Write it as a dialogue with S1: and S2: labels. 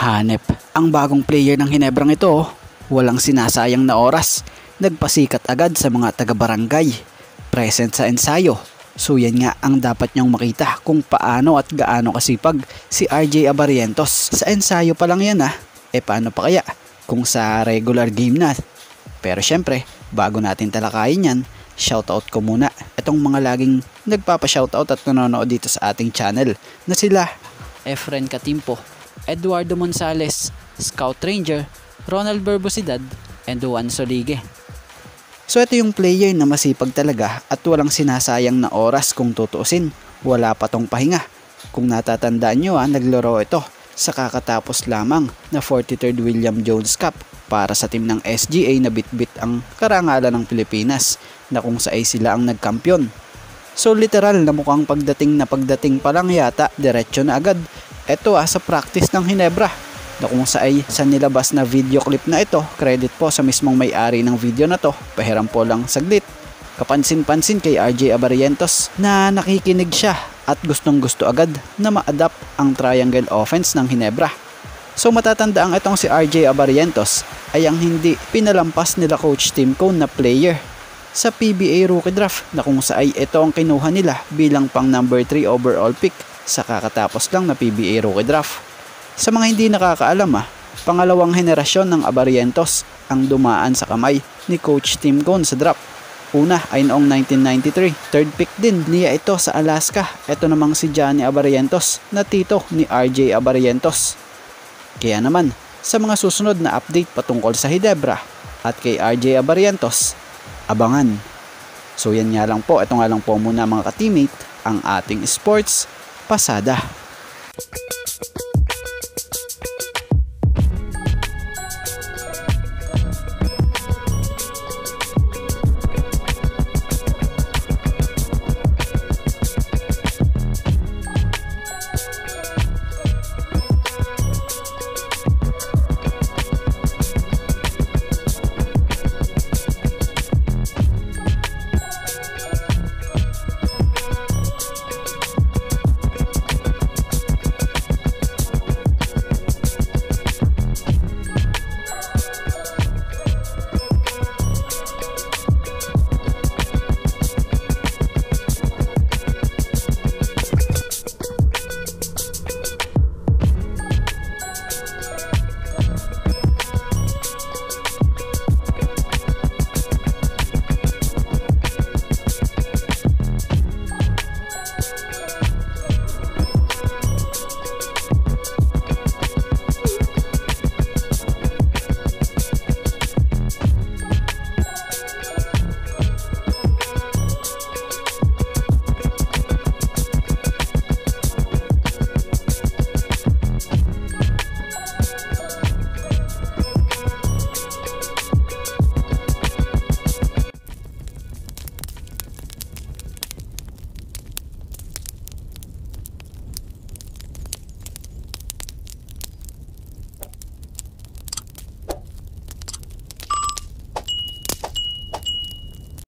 S1: Hanep, ang bagong player ng Hinebrang ito, walang sinasayang na oras. Nagpasikat agad sa mga taga-barangay, present sa ensayo. So yan nga ang dapat nyong makita kung paano at gaano kasipag si RJ Abarientos. Sa ensayo pa lang yan paano pa kaya kung sa regular game na? Pero syempre, bago natin talakayin yan, shoutout ko muna itong mga laging nagpapa-shoutout at nanonood dito sa ating channel na sila Efren Katimpo, Eduardo Monsales, Scout Ranger, Ronald Berbosidad, and Juan Solige. So ito yung player na masipag talaga at walang sinasayang na oras kung tutuusin. Wala pa tong pahinga. Kung natatandaan nyo naglaro ito sa kakatapos lamang na 43rd William Jones Cup para sa team ng SGA na bitbit ang karangalan ng Pilipinas na kung saan sila ang nagkampyon. So literal na mukhang pagdating pa lang yata diretso na agad ito sa practice ng Hinebra na kung saan sa nilabas na video clip na ito, credit po sa mismong may-ari ng video na to, pahiram po lang saglit. Kapansin-pansin kay RJ Abarientos na nakikinig siya at gustong gusto agad na ma-adapt ang triangle offense ng Hinebra. So matatandaan itong si RJ Abarientos ay ang hindi pinalampas nila Coach Tim Cone na player sa PBA Rookie Draft na kung saan ito ang kinuha nila bilang pang number 3 overall pick sa kakatapos lang na PBA Rookie Draft. Sa mga hindi nakakaalam pangalawang henerasyon ng Abarientos ang dumaan sa kamay ni Coach Tim Cone sa draft. Una ay noong 1993, third pick din niya ito sa Alaska. Ito namang si Johnny Abarientos na tito ni RJ Abarientos. Kaya naman, sa mga susunod na update patungkol sa Hinebra at kay RJ Abarientos, abangan. So yan nga lang po, ito nga lang po muna mga ka-teammate, ang ating sports pasada.